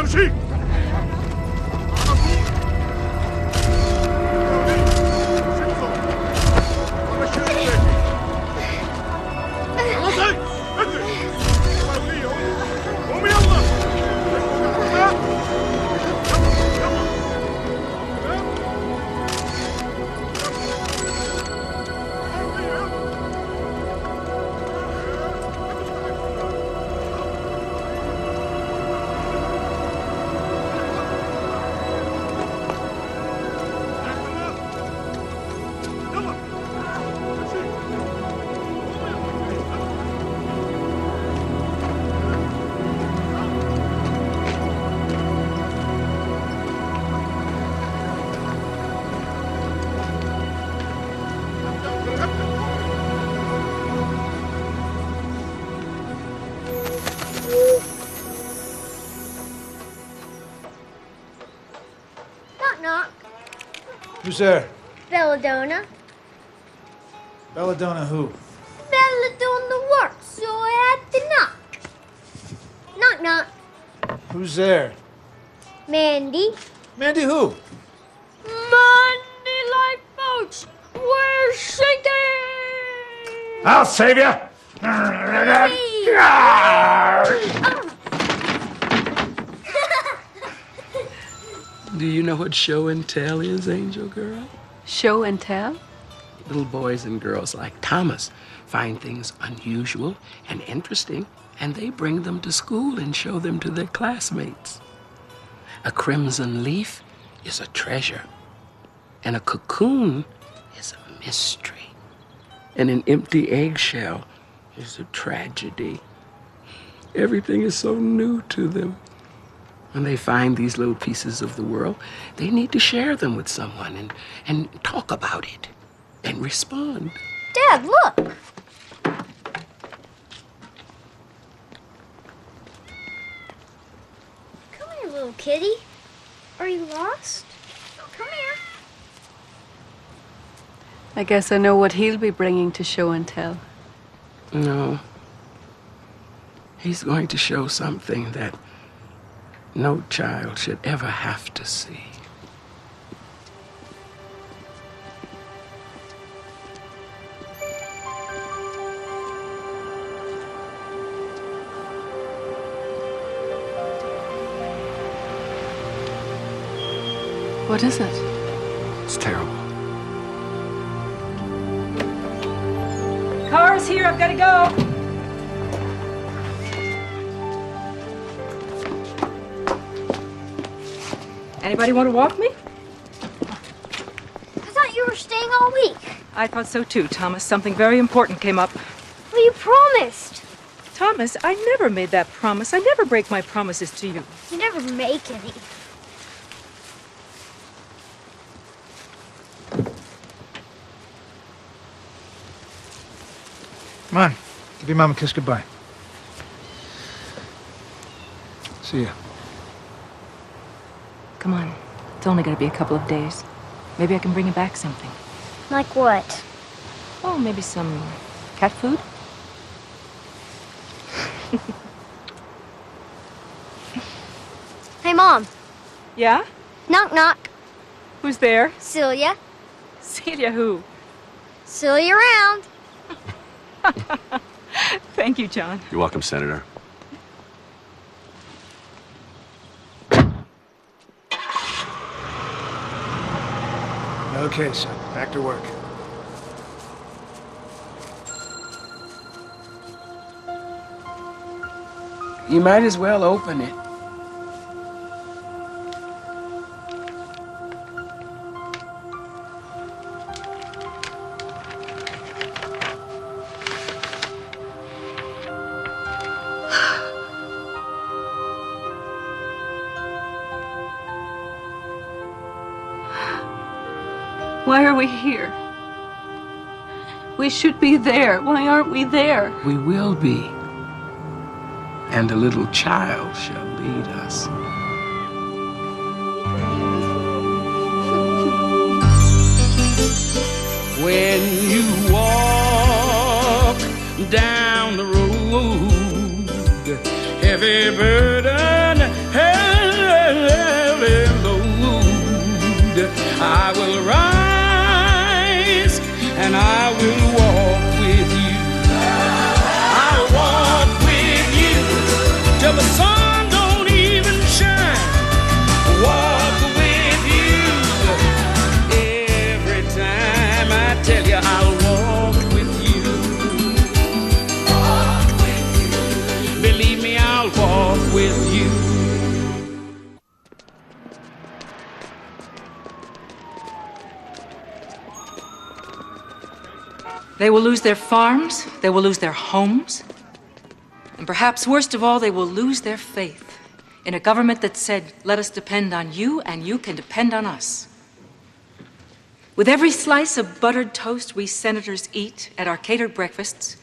امشي. Who's there? Belladonna. Belladonna who? Belladonna works, so I had to knock. Knock, knock. Who's there? Mandy. Mandy who? Mandy Lifeboats, we're sinking! I'll save you. Do you know what show and tell is, Angel Girl? Show and tell? Little boys and girls like Thomas find things unusual and interesting, and they bring them to school and show them to their classmates. A crimson leaf is a treasure, and a cocoon is a mystery, and an empty eggshell is a tragedy. Everything is so new to them. When they find these little pieces of the world, they need to share them with someone and talk about it and respond. Dad, look! Come here, little kitty. Are you lost? Come here. I guess I know what he'll be bringing to show and tell. No. He's going to show something that no child should ever have to see. What is it? It's terrible. Car's here, I've got to go. Anybody want to walk me? I thought you were staying all week. I thought so too, Thomas. Something very important came up. Well, you promised. Thomas, I never made that promise. I never break my promises to you. You never make any. Come on. Give your mom a kiss goodbye. See ya. Come on. It's only going to be a couple of days. Maybe I can bring you back something. Like what? Oh, maybe some cat food? Hey, Mom. Yeah? Knock, knock. Who's there? Celia. Celia who? Celia Round. Thank you, John. You're welcome, Senator. Okay, son. Back to work. You might as well open it. Why are we here? We should be there. Why aren't we there? We will be. And a little child shall lead us. When you walk down the road, heavy burden has They will lose their farms, they will lose their homes, and perhaps worst of all, they will lose their faith in a government that said, let us depend on you and you can depend on us. With every slice of buttered toast we senators eat at our catered breakfasts,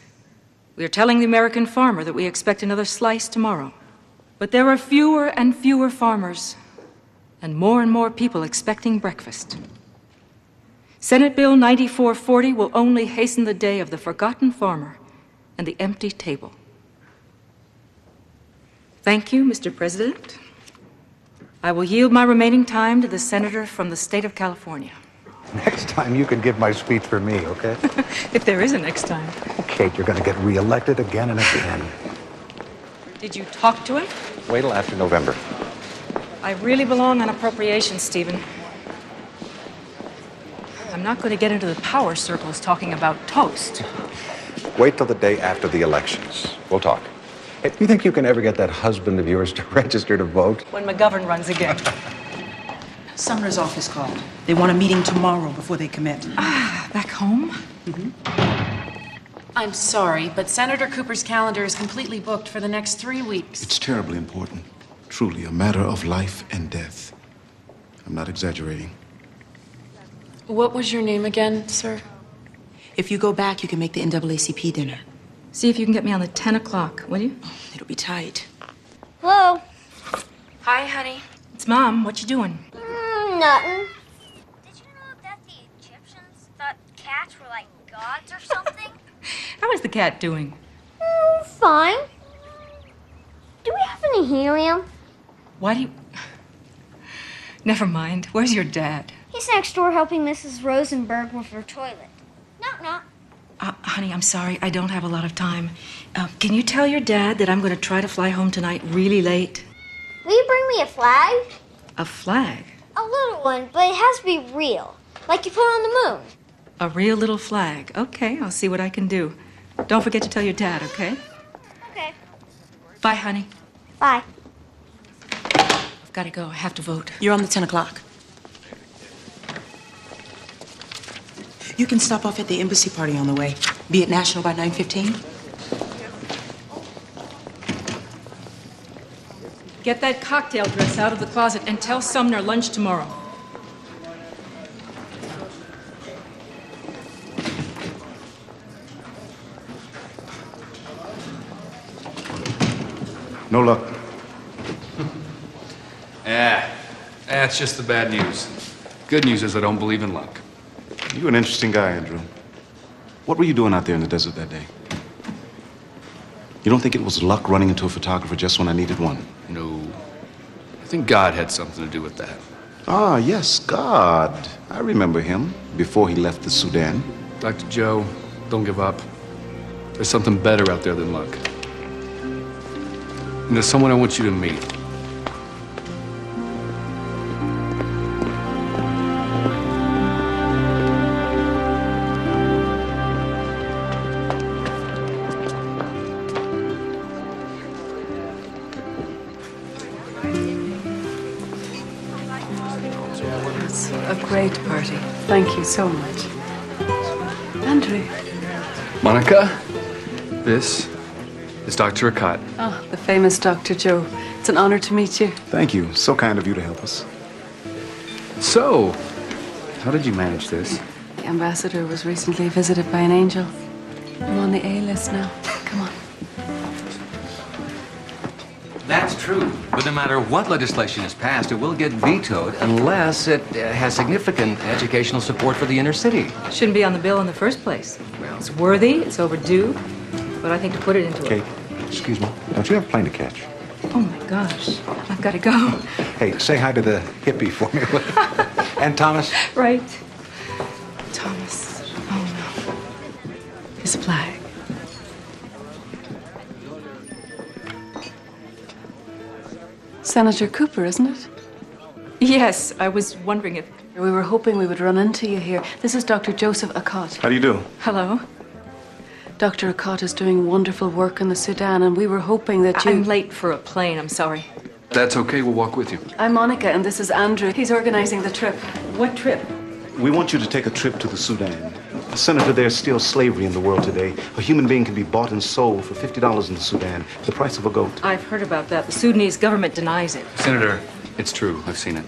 we are telling the American farmer that we expect another slice tomorrow. But there are fewer and fewer farmers and more people expecting breakfast. Senate Bill 9440 will only hasten the day of the forgotten farmer and the empty table. Thank you, Mr. President. I will yield my remaining time to the senator from the state of California. Next time you can give my speech for me, okay? If there is a next time. Oh, Kate, you're going to get reelected again and again. Did you talk to him? Wait till after November. I really belong on appropriations, Stephen. I'm not going to get into the power circles talking about toast. Wait till the day after the elections. We'll talk. Hey, do you think you can ever get that husband of yours to register to vote? When McGovern runs again. Sumner's office called. They want a meeting tomorrow before they commit. Back home? I'm sorry, but Senator Cooper's calendar is completely booked for the next 3 weeks. It's terribly important. Truly a matter of life and death. I'm not exaggerating. What was your name again, sir? If you go back, you can make the NAACP dinner. See if you can get me on the 10 o'clock, will you? It'll be tight. Hello? Hi, honey. It's Mom. What you doing? Nothing. Did you know that the Egyptians thought cats were like gods or something? How is the cat doing? Fine. Do we have any helium? Why do you... Never mind. Where's your dad? He's next door helping Mrs. Rosenberg with her toilet. Knock, knock. Honey, I'm sorry. I don't have a lot of time. Can you tell your dad that I'm going to try to fly home tonight really late? Will you bring me a flag? A flag? A little one, but it has to be real. Like you put on the moon. A real little flag. Okay, I'll see what I can do. Don't forget to tell your dad, okay? Okay. Bye, honey. Bye. I've got to go. I have to vote. You're on the 10 o'clock. You can stop off at the embassy party on the way. Be at National by 9:15. Get that cocktail dress out of the closet and tell Sumner lunch tomorrow. No luck. That's just the bad news. Good news is I don't believe in luck. You're an interesting guy, Andrew. What were you doing out there in the desert that day? You don't think it was luck running into a photographer just when I needed one? No. I think God had something to do with that. Ah, yes, God. I remember him before he left the Sudan. Dr. Joe, don't give up. There's something better out there than luck. And there's someone I want you to meet. A great party. Thank you so much. Andrew. Monica, this is Dr. Akat. Oh, the famous Dr. Joe. It's an honor to meet you. Thank you. So kind of you to help us. So, how did you manage this? The ambassador was recently visited by an angel. I'm on the A list now. Come on. That's true. But no matter what legislation is passed, it will get vetoed unless it has significant educational support for the inner city. Shouldn't be on the bill in the first place. It's worthy, it's overdue, but I think to put it into Kate, excuse me. Don't you have a plane to catch? Oh my gosh, I've got to go. Hey, say hi to the hippie for me. And Thomas. Right. Thomas. Oh no. His flag. Senator Cooper, isn't it? Yes, I was wondering if... We were hoping we would run into you here. This is Dr. Joseph Akat. How do you do? Hello? Dr. Akat is doing wonderful work in the Sudan, and we were hoping that you... I'm late for a plane, I'm sorry. That's okay, we'll walk with you. I'm Monica, and this is Andrew. He's organizing the trip. What trip? We want you to take a trip to the Sudan. Senator, there's still slavery in the world today. A human being can be bought and sold for $50 in the Sudan, the price of a goat. I've heard about that. The Sudanese government denies it. Senator, it's true. I've seen it.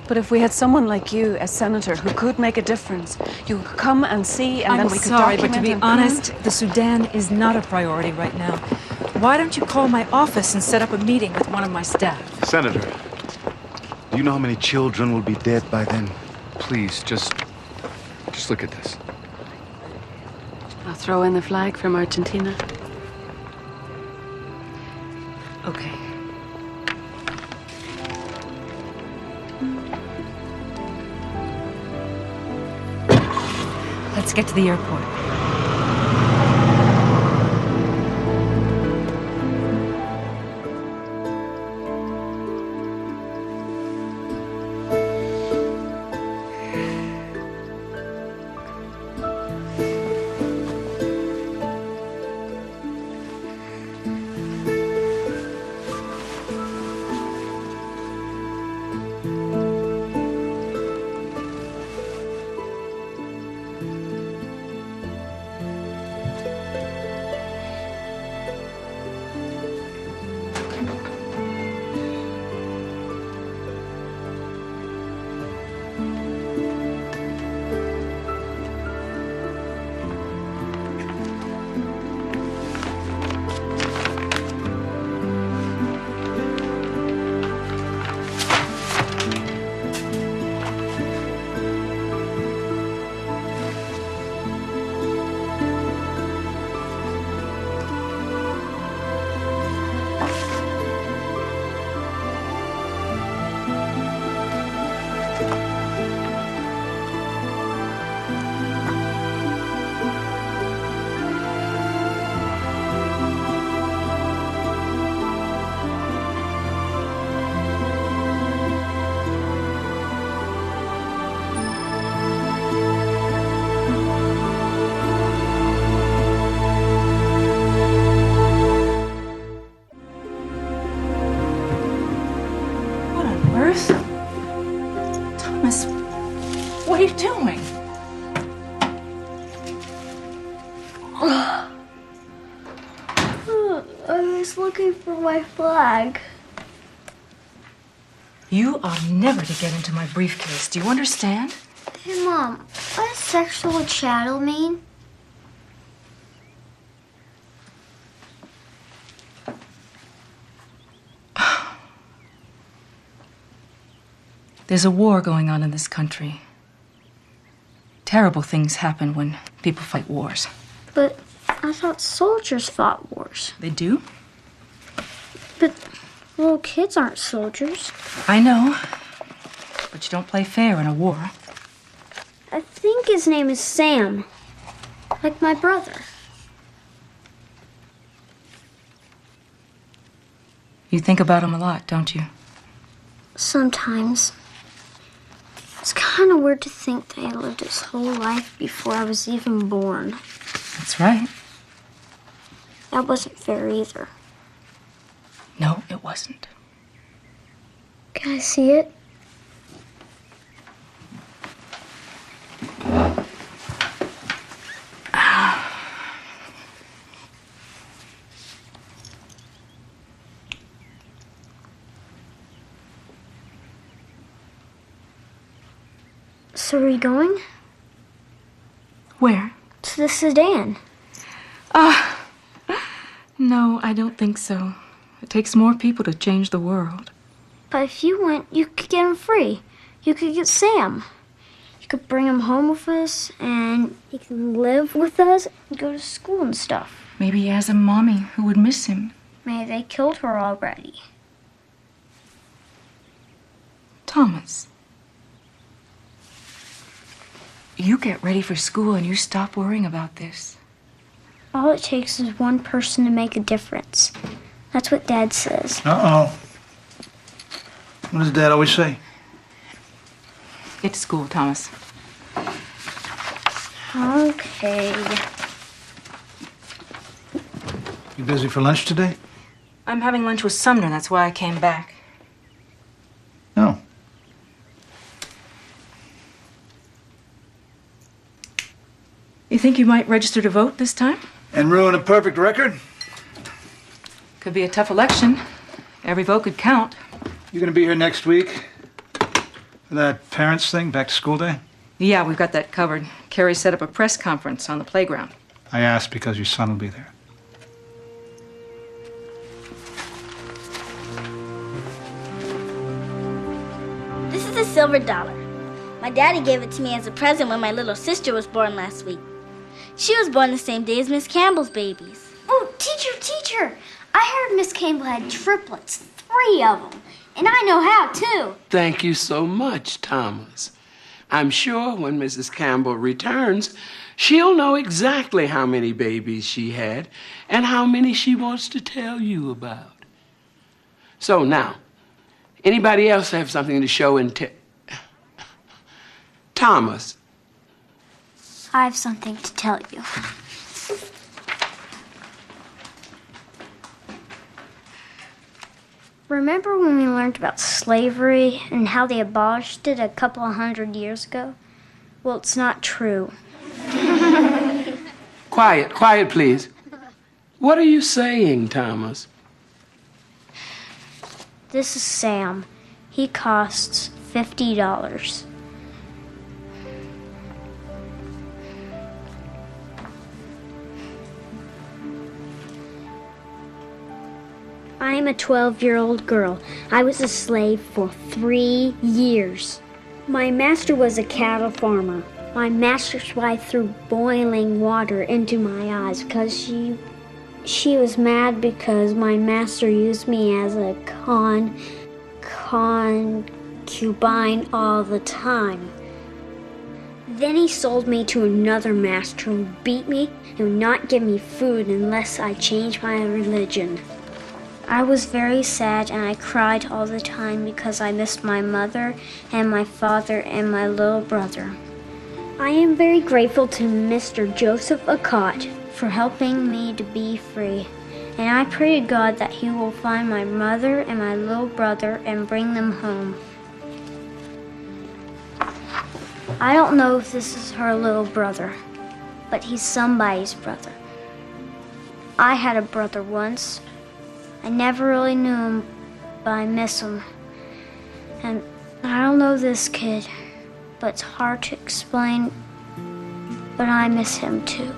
But if we had someone like you as senator who could make a difference, you could come and see, and then we could sorry, document but to be and honest, the Sudan is not a priority right now. Why don't you call my office and set up a meeting with one of my staff? Senator, do you know how many children will be dead by then? Please, just look at this. I'll throw in the flag from Argentina. Okay. Let's get to the airport. Thomas, what are you doing? I was looking for my flag. You are never to get into my briefcase. Do you understand? Hey, Mom, what does sexual chattel mean? There's a war going on in this country. Terrible things happen when people fight wars. But I thought soldiers fought wars. They do? But little kids aren't soldiers. I know. But you don't play fair in a war. I think his name is Sam. Like my brother. You think about him a lot, don't you? Sometimes. It's kind of weird to think that he lived his whole life before I was even born. That's right. That wasn't fair either. No, it wasn't. Can I see it? So are you going? Where? To the Sudan. No, I don't think so. It takes more people to change the world. But if you went, you could get him free. You could get Sam. You could bring him home with us, and he can live with us and go to school and stuff. Maybe he has a mommy who would miss him. Maybe they killed her already. Thomas. You get ready for school and you stop worrying about this. All it takes is one person to make a difference. That's what Dad says. Uh-oh. What does Dad always say? Get to school, Thomas. Okay. You busy for lunch today? I'm having lunch with Sumner. That's why I came back. No. think you might register to vote this time? And ruin a perfect record? Could be a tough election. Every vote could count. You gonna be here next week for that parents thing, back to school day? Yeah, we've got that covered. Carrie set up a press conference on the playground. I asked because your son will be there. This is a silver dollar. My daddy gave it to me as a present when my little sister was born last week. She was born the same day as Miss Campbell's babies. Oh, teacher! I heard Miss Campbell had triplets, 3 of them. And I know how, too. Thank you so much, Thomas. I'm sure when Mrs. Campbell returns, she'll know exactly how many babies she had and how many she wants to tell you about. So now, anybody else have something to show and tell? Thomas. I have something to tell you. Remember when we learned about slavery and how they abolished it a couple of 100 years ago? Well, it's not true. Quiet, please. What are you saying, Thomas? This is Sam. He costs $50. I am a 12-year-old girl. I was a slave for 3 years. My master was a cattle farmer. My master's wife threw boiling water into my eyes because she was mad because my master used me as a concubine all the time. Then he sold me to another master who beat me and would not give me food unless I changed my religion. I was very sad and I cried all the time because I missed my mother and my father and my little brother. I am very grateful to Mr. Joseph Acott for helping me to be free. And I pray to God that he will find my mother and my little brother and bring them home. I don't know if this is her little brother, but he's somebody's brother. I had a brother once. I never really knew him, but I miss him. And I don't know this kid, but it's hard to explain, but I miss him too.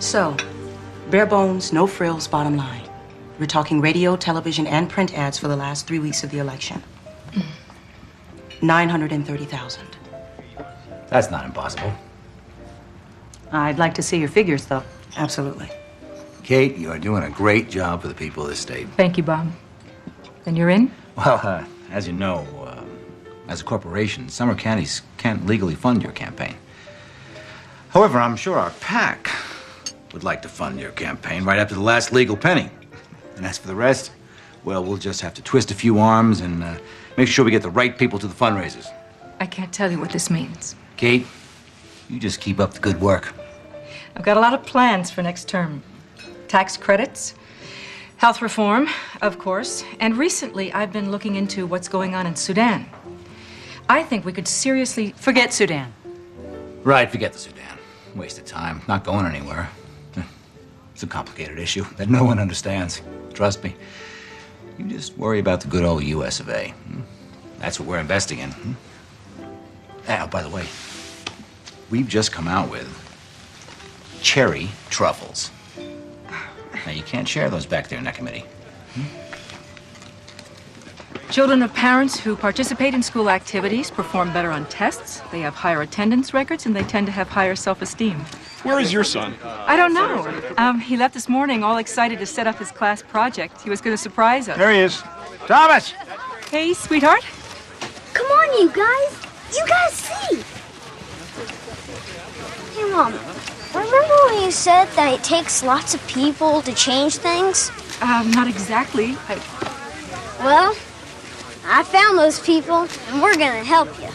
So, bare bones, no frills, bottom line. We're talking radio, television, and print ads for the last 3 weeks of the election. 930,000. That's not impossible. I'd like to see your figures, though. Absolutely. Kate, you are doing a great job for the people of this state. Thank you, Bob. Then you're in? Well, as you know, as a corporation, Summer counties can't legally fund your campaign. However, I'm sure our PAC would like to fund your campaign right up to the last legal penny. And as for the rest, well, we'll just have to twist a few arms and make sure we get the right people to the fundraisers. I can't tell you what this means. Kate, you just keep up the good work. I've got a lot of plans for next term. Tax credits, health reform, of course, and recently I've been looking into what's going on in Sudan. I think we could seriously Forget Sudan. Right, forget the Sudan. Waste of time, not going anywhere. It's a complicated issue that no one understands. Trust me. You just worry about the good old US of A. That's what we're investing in. Oh, by the way, we've just come out with cherry truffles. Now, you can't share those back there in that committee. Children of parents who participate in school activities perform better on tests, they have higher attendance records, and they tend to have higher self-esteem. Where is your son? I don't know. He left this morning all excited to set up his class project. He was going to surprise us. There he is. Thomas! Hey, sweetheart. Come on, you guys. You guys see. Hey, Mom. Remember when you said that it takes lots of people to change things? Not exactly. Well, I found those people, and we're gonna help you.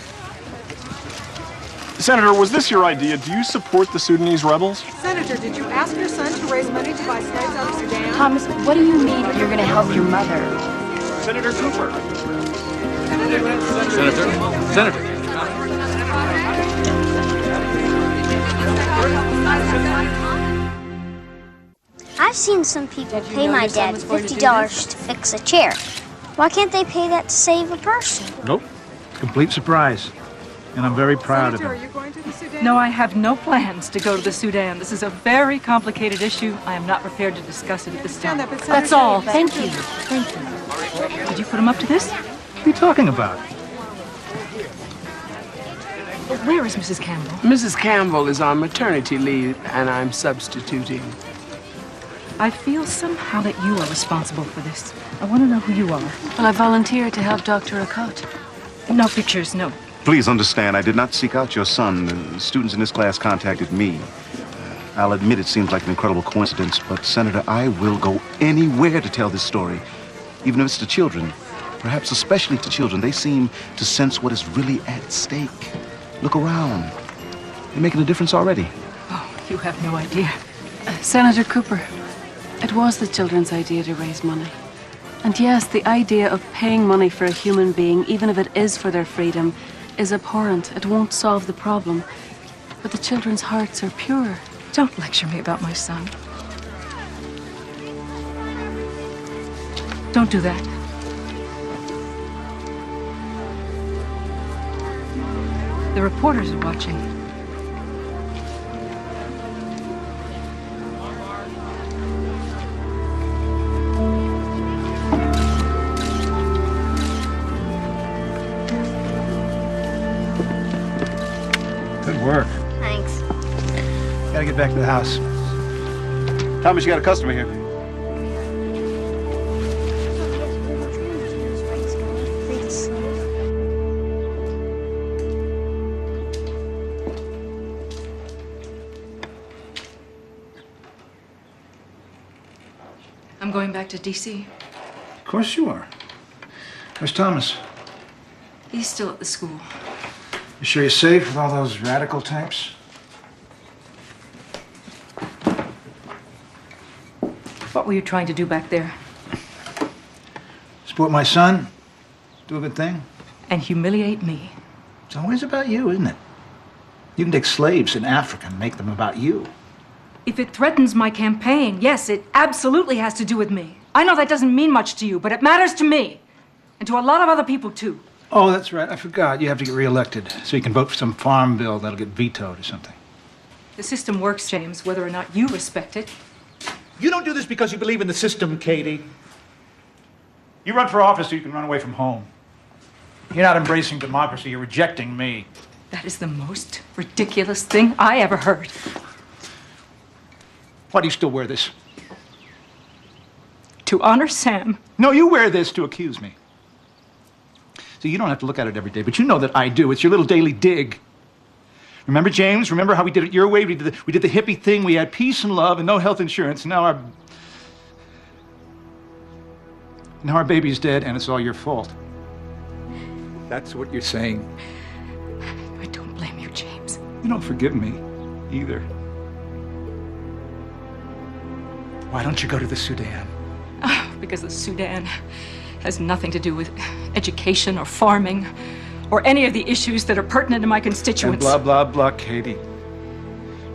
Senator, was this your idea? Do you support the Sudanese rebels? Senator, did you ask your son to raise money to buy slaves out of Sudan? Thomas, what do you mean you're gonna help your mother? Senator Cooper. Senator. I've seen some people pay my dad $50 to fix a chair. Why can't they pay that to save a person? Nope. Complete surprise. And I'm very proud of Senator, him. are you going to the Sudan? No, I have no plans to go to the Sudan. This is a very complicated issue. I am not prepared to discuss it at this time. That's all. Thank you. Thank you. Did you put him up to this? What are you talking about? Where is Mrs. Campbell? Mrs. Campbell is on maternity leave, and I'm substituting. I feel somehow that you are responsible for this. I want to know who you are. Well, I volunteered to help Dr. Akot. No pictures, no. Please understand, I did not seek out your son. The students in this class contacted me. I'll admit it seems like an incredible coincidence, but Senator, I will go anywhere to tell this story, even if it's to children. Perhaps especially to children. They seem to sense what is really at stake. Look around. You're making a difference already. Oh, you have no idea. Senator Cooper, it was the children's idea to raise money. And yes, the idea of paying money for a human being, even if it is for their freedom, is abhorrent. It won't solve the problem. But the children's hearts are pure. Don't lecture me about my son. Don't do that. The reporters are watching. Good work. Thanks. Gotta get back to the house. Thomas, you got a customer here. I'm going back to D.C. Of course you are. Where's Thomas? He's still at the school. You sure you're safe with all those radical types? What were you trying to do back there? Support my son? Do a good thing? And humiliate me. It's always about you, isn't it? You can take slaves in Africa and make them about you. If it threatens my campaign, yes, it absolutely has to do with me. I know that doesn't mean much to you, but it matters to me. And to a lot of other people, too. Oh, that's right. I forgot. You have to get reelected so you can vote for some farm bill that'll get vetoed or something. The system works, James, whether or not you respect it. You don't do this because you believe in the system, Katie. You run for office so you can run away from home. You're not embracing democracy. You're rejecting me. That is the most ridiculous thing I ever heard. Why do you still wear this? To honor Sam. No, you wear this to accuse me. So you don't have to look at it every day, but you know that I do. It's your little daily dig. Remember, James? Remember how we did it your way? We did the hippie thing. We had peace and love and no health insurance. Now our baby's dead, and it's all your fault. That's what you're saying. I don't blame you, James. You don't forgive me either. Why don't you go to the Sudan? Because the Sudan has nothing to do with education or farming or any of the issues that are pertinent to my constituents. And blah, blah, blah, Katie.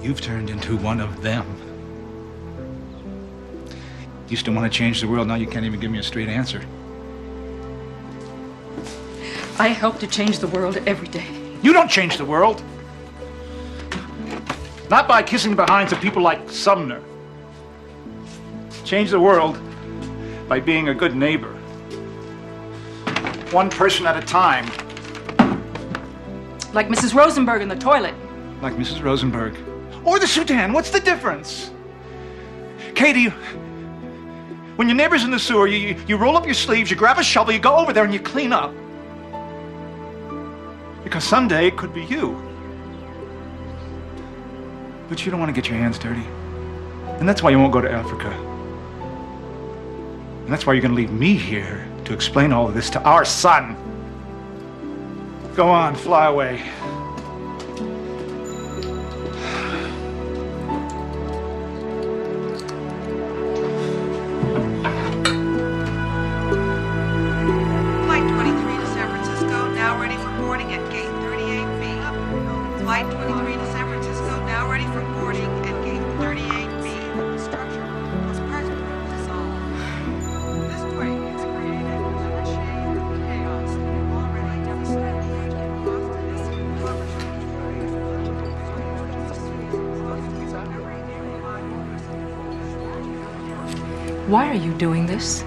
You've turned into one of them. You still want to change the world, now you can't even give me a straight answer. I help to change the world every day. You don't change the world. Not by kissing the behinds of people like Sumner. Change the world by being a good neighbor. One person at a time. Like Mrs. Rosenberg in the toilet. Like Mrs. Rosenberg. Or the Sudan. What's the difference? Katie, when your neighbor's in the sewer, you roll up your sleeves, you grab a shovel, you go over there and you clean up. Because someday it could be you. But you don't want to get your hands dirty. And that's why you won't go to Africa. And that's why you're going to leave me here to explain all of this to our son. Go on, fly away. Flight 23 to San Francisco, now ready for boarding at gate 38B. Flight 23 to San Francisco, now ready for boarding at gate 38B. The structure was presently dissolved. This quake has created a shade of chaos and already devastated Why are you doing this?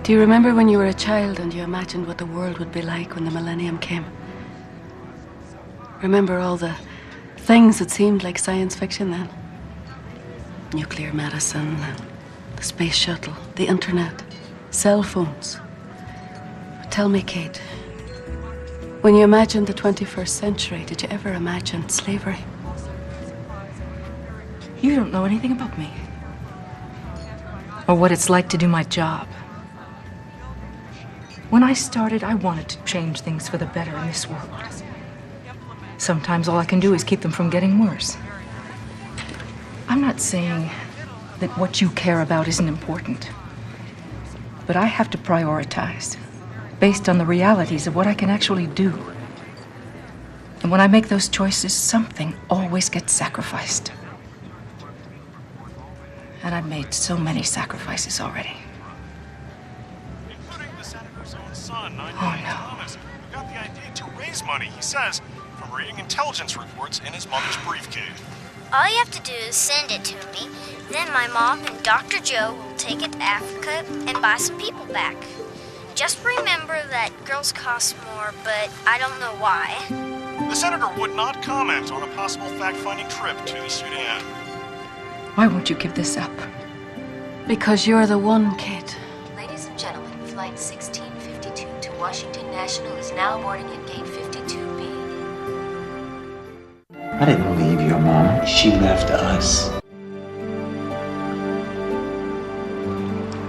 Do you remember when you were a child and you imagined what the world would be like when the millennium came? Remember all the things that seemed like science fiction then? Nuclear medicine, the space shuttle, the internet, cell phones. But tell me, Kate, when you imagined the 21st century, did you ever imagine slavery? You don't know anything about me. Or what it's like to do my job. When I started, I wanted to change things for the better in this world. Sometimes all I can do is keep them from getting worse. I'm not saying that what you care about isn't important. But I have to prioritize based on the realities of what I can actually do. And when I make those choices, something always gets sacrificed. And I've made so many sacrifices already. Including the senator's own son, Thomas, who got the idea to raise money, he says, from reading intelligence reports in his mother's briefcase. All you have to do is send it to me. Then my mom and Dr. Joe will take it to Africa and buy some people back. Just remember that girls cost more, but I don't know why. The senator would not comment on a possible fact-finding trip to the Sudan. Why won't you give this up? Because you're the one, Kate. Ladies and gentlemen, flight 1652 to Washington National is now boarding at gate 52B. I didn't leave your mom. She left us.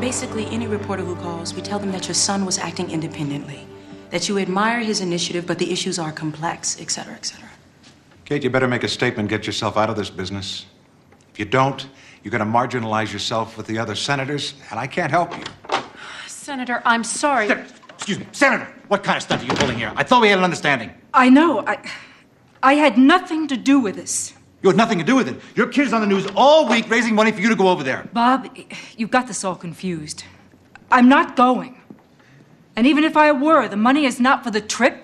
Basically, any reporter who calls, we tell them that your son was acting independently, that you admire his initiative, but the issues are complex, etc., etc. Kate, you better make a statement, get yourself out of this business. If you don't, you're going to marginalize yourself with the other senators, and I can't help you. Senator, I'm sorry. Excuse me, Senator, what kind of stuff are you pulling here? I thought we had an understanding. I know. I had nothing to do with this. You had nothing to do with it. Your kid's on the news all week raising money for you to go over there. Bob, you've got this all confused. I'm not going. And even if I were, the money is not for the trip.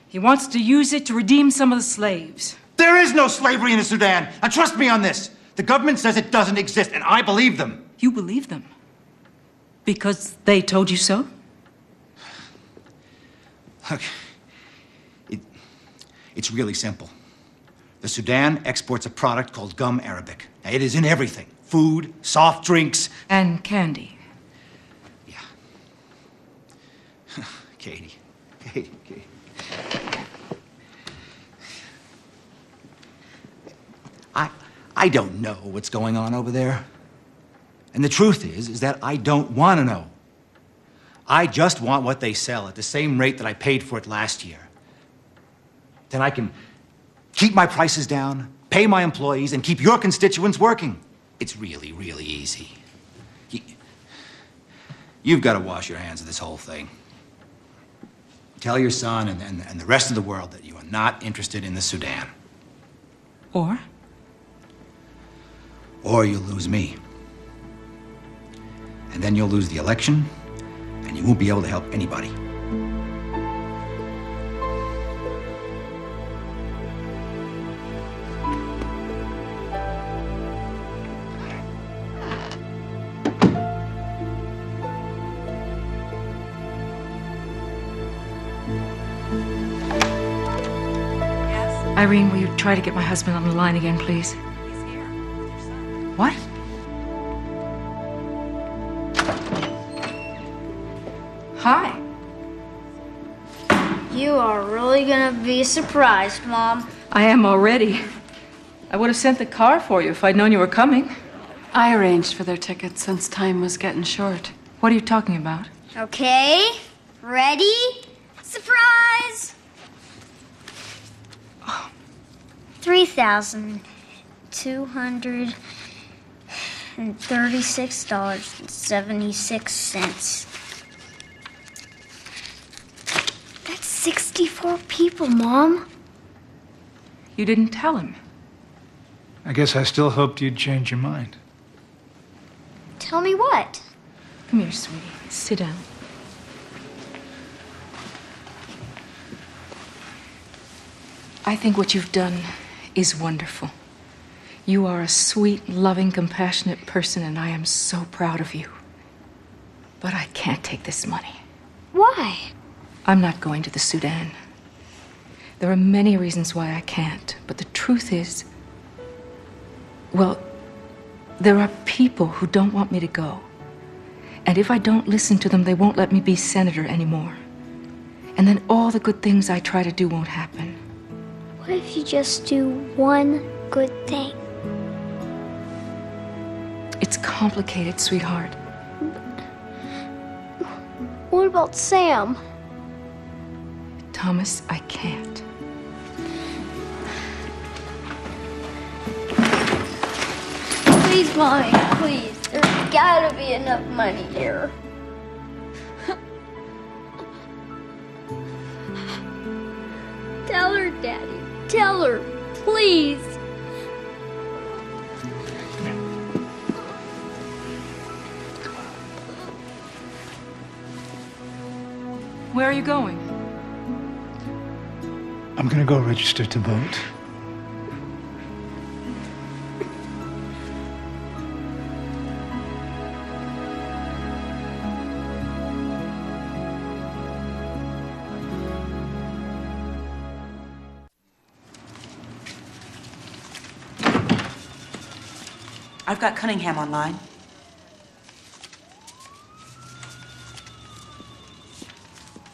He wants to use it to redeem some of the slaves. There is no slavery in the Sudan. And trust me on this. The government says it doesn't exist, and I believe them. You believe them? Because they told you so? Look, it's really simple. The Sudan exports a product called gum arabic. Now, it is in everything. Food, soft drinks. And candy. Yeah. Katie. I don't know what's going on over there. And the truth is that I don't want to know. I just want what they sell at the same rate that I paid for it last year. Then I can keep my prices down, pay my employees, and keep your constituents working. It's really, really easy. You've got to wash your hands of this whole thing. Tell your son and the rest of the world that you are not interested in the Sudan. Or? Or you'll lose me. And then you'll lose the election, and you won't be able to help anybody. Irene, will you try to get my husband on the line again, please? What? Hi. You are really gonna be surprised, Mom. I am already. I would have sent the car for you if I'd known you were coming. I arranged for their tickets since time was getting short. What are you talking about? Okay, ready? Surprise! $3,236.76. That's 64 people, Mom. You didn't tell him. I guess I still hoped you'd change your mind. Tell me what? Come here, sweetie. Sit down. I think what you've done is wonderful. You are a sweet, loving, compassionate person, and I am so proud of you. But I can't take this money. Why? I'm not going to the Sudan. There are many reasons why I can't, but the truth is, well, there are people who don't want me to go. And if I don't listen to them, they won't let me be senator anymore. And then all the good things I try to do won't happen. What if you just do one good thing? It's complicated, sweetheart. What about Sam? Thomas, I can't. Please, Mommy, please. There's gotta be enough money here. Tell her, Daddy. Tell her, please. Where are you going? I'm gonna go register to vote. I've got Cunningham online.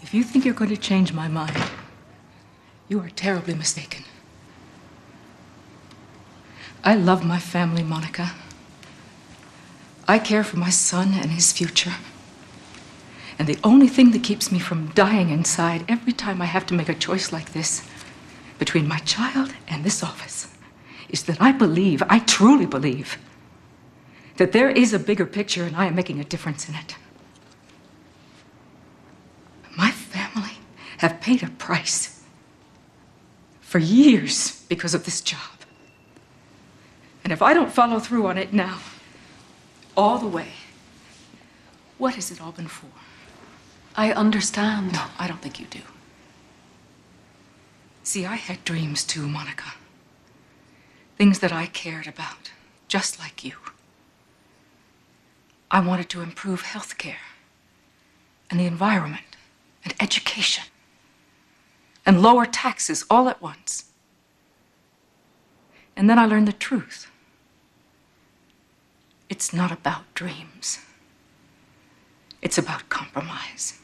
If you think you're going to change my mind, you are terribly mistaken. I love my family, Monica. I care for my son and his future. And the only thing that keeps me from dying inside every time I have to make a choice like this between my child and this office is that I truly believe, that there is a bigger picture and I am making a difference in it. My family have paid a price for years because of this job. And if I don't follow through on it now, all the way, what has it all been for? I understand. No, I don't think you do. See, I had dreams too, Monica. Things that I cared about, just like you. I wanted to improve health care and the environment and education and lower taxes all at once. And then I learned the truth. It's not about dreams. It's about compromise.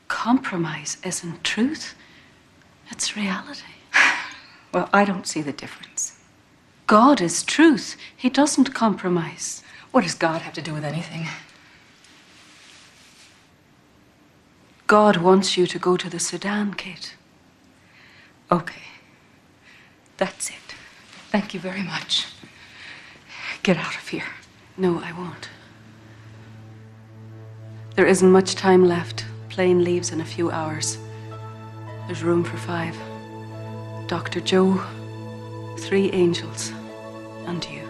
Compromise isn't truth. It's reality. Well, I don't see the difference. God is truth. He doesn't compromise. What does God have to do with anything? God wants you to go to the Sudan, Kate. Okay. That's it. Thank you very much. Get out of here. No, I won't. There isn't much time left. Plane leaves in a few hours. There's room for 5. Dr. Joe, 3 angels, and you.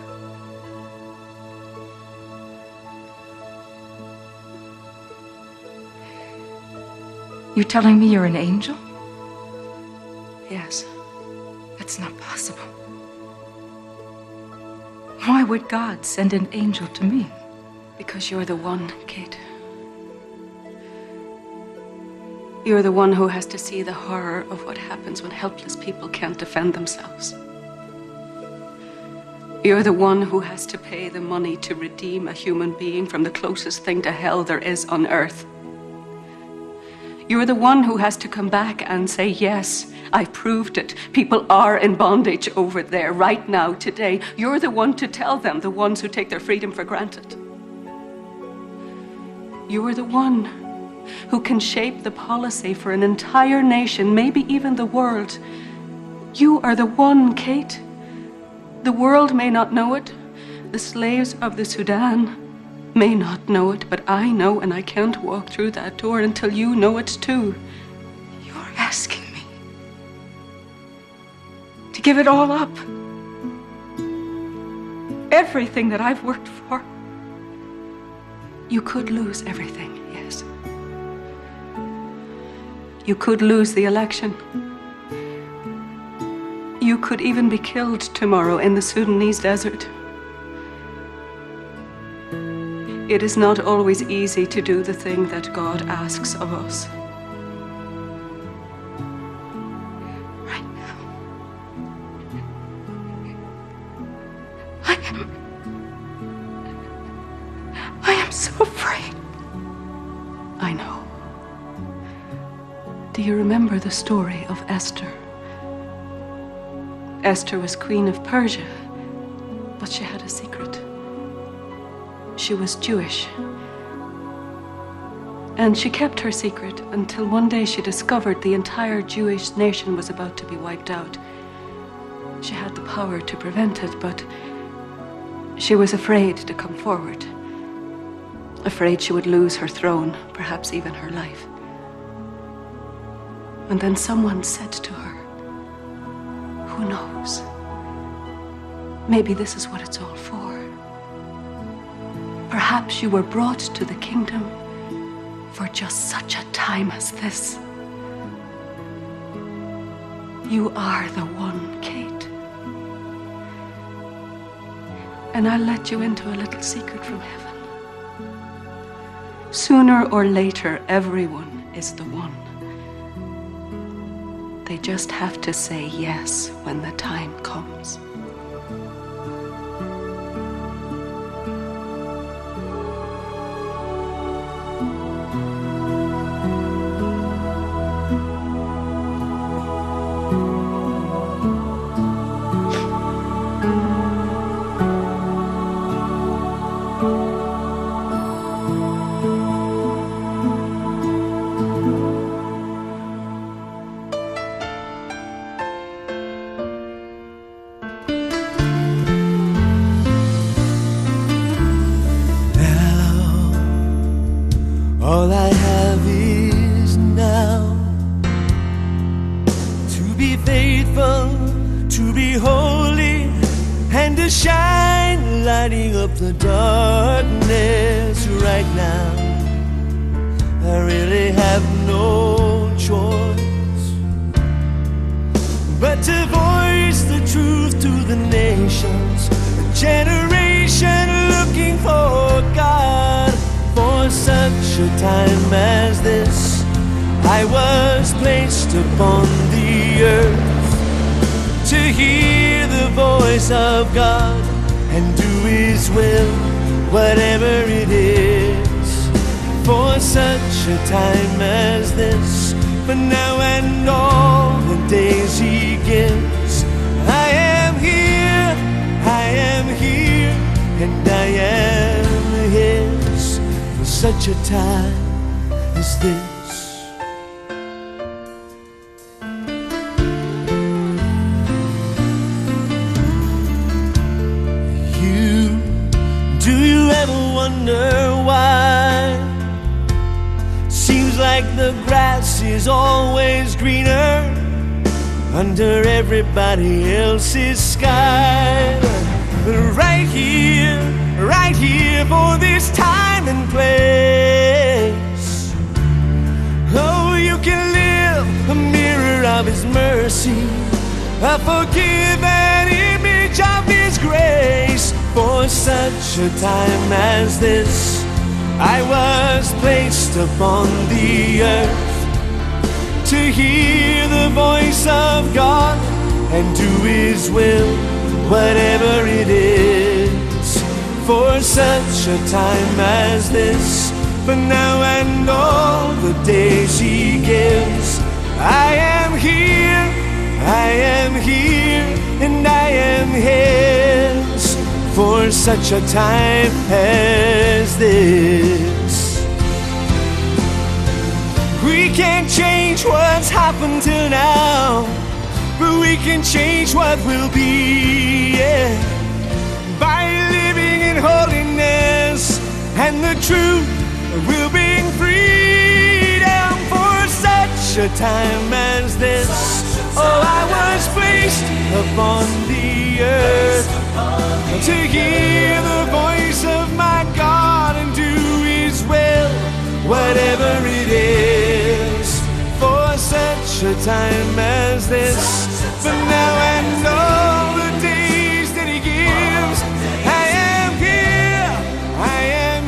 You're telling me you're an angel? Yes. That's not possible. Why would God send an angel to me? Because you're the one, Kate. You're the one who has to see the horror of what happens when helpless people can't defend themselves. You're the one who has to pay the money to redeem a human being from the closest thing to hell there is on earth. You're the one who has to come back and say, yes, I proved it. People are in bondage over there right now, today. You're the one to tell them, the ones who take their freedom for granted. You're the one who can shape the policy for an entire nation, maybe even the world. You are the one, Kate. The world may not know it. The slaves of the Sudan may not know it, but I know, and I can't walk through that door until you know it too. You're asking me to give it all up. Everything that I've worked for. You could lose everything, yes. You could lose the election. You could even be killed tomorrow in the Sudanese desert. It is not always easy to do the thing that God asks of us. Right now, I am so afraid. I know. Do you remember the story of Esther? Esther was queen of Persia, but she had a secret. She was Jewish. And she kept her secret until one day she discovered the entire Jewish nation was about to be wiped out. She had the power to prevent it, but she was afraid to come forward. Afraid she would lose her throne, perhaps even her life. And then someone said to her, who knows? Maybe this is what it's all for. Perhaps you were brought to the kingdom for just such a time as this. You are the one, Kate. And I'll let you into a little secret from heaven. Sooner or later, everyone is the one. They just have to say yes when the time comes. All I have is now to be faithful, to be holy, and to shine, lighting up the darkness right now. I really have no choice but to voice the truth to the nations, a generation looking for God. For such a time as this, I was placed upon the earth to hear the voice of God and do His will, whatever it is. For such a time as this, for now and all the days He gives, I am here, and I am His. Such a time as this. Do you ever wonder why? Seems like the grass is always greener under everybody else's sky. But right here for this time and place, oh, you can live a mirror of His mercy, a forgiven image of His grace. For such a time as this, I was placed upon the earth to hear the voice of God and do His will, whatever it is, for such a time as this, for now and all the days He gives. I am here, and I am His, for such a time as this. We can't change what's happened till now, but we can change what will be, yeah, by living in holiness, and the truth will bring freedom for such a time as this. Oh, I was placed upon the earth to hear the voice of my God and do His will, whatever it is, for such a time as this, for now and all the days that He gives. I am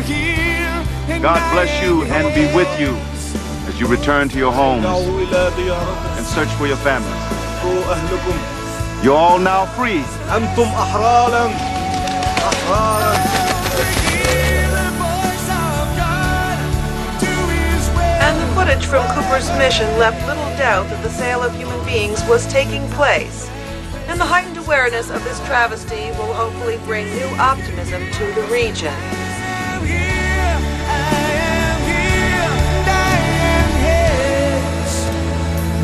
here, and God bless you and be with you as you return to your homes and search for your families. You're all now free. And the footage from Cooper's mission left little doubt that the sale of human beings was taking place. And the heightened awareness of this travesty will hopefully bring new optimism to the region.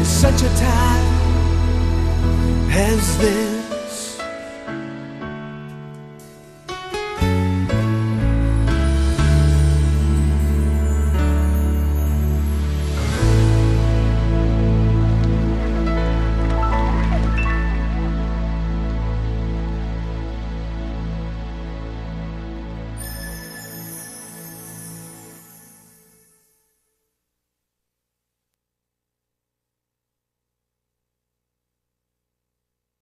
Such a time as this.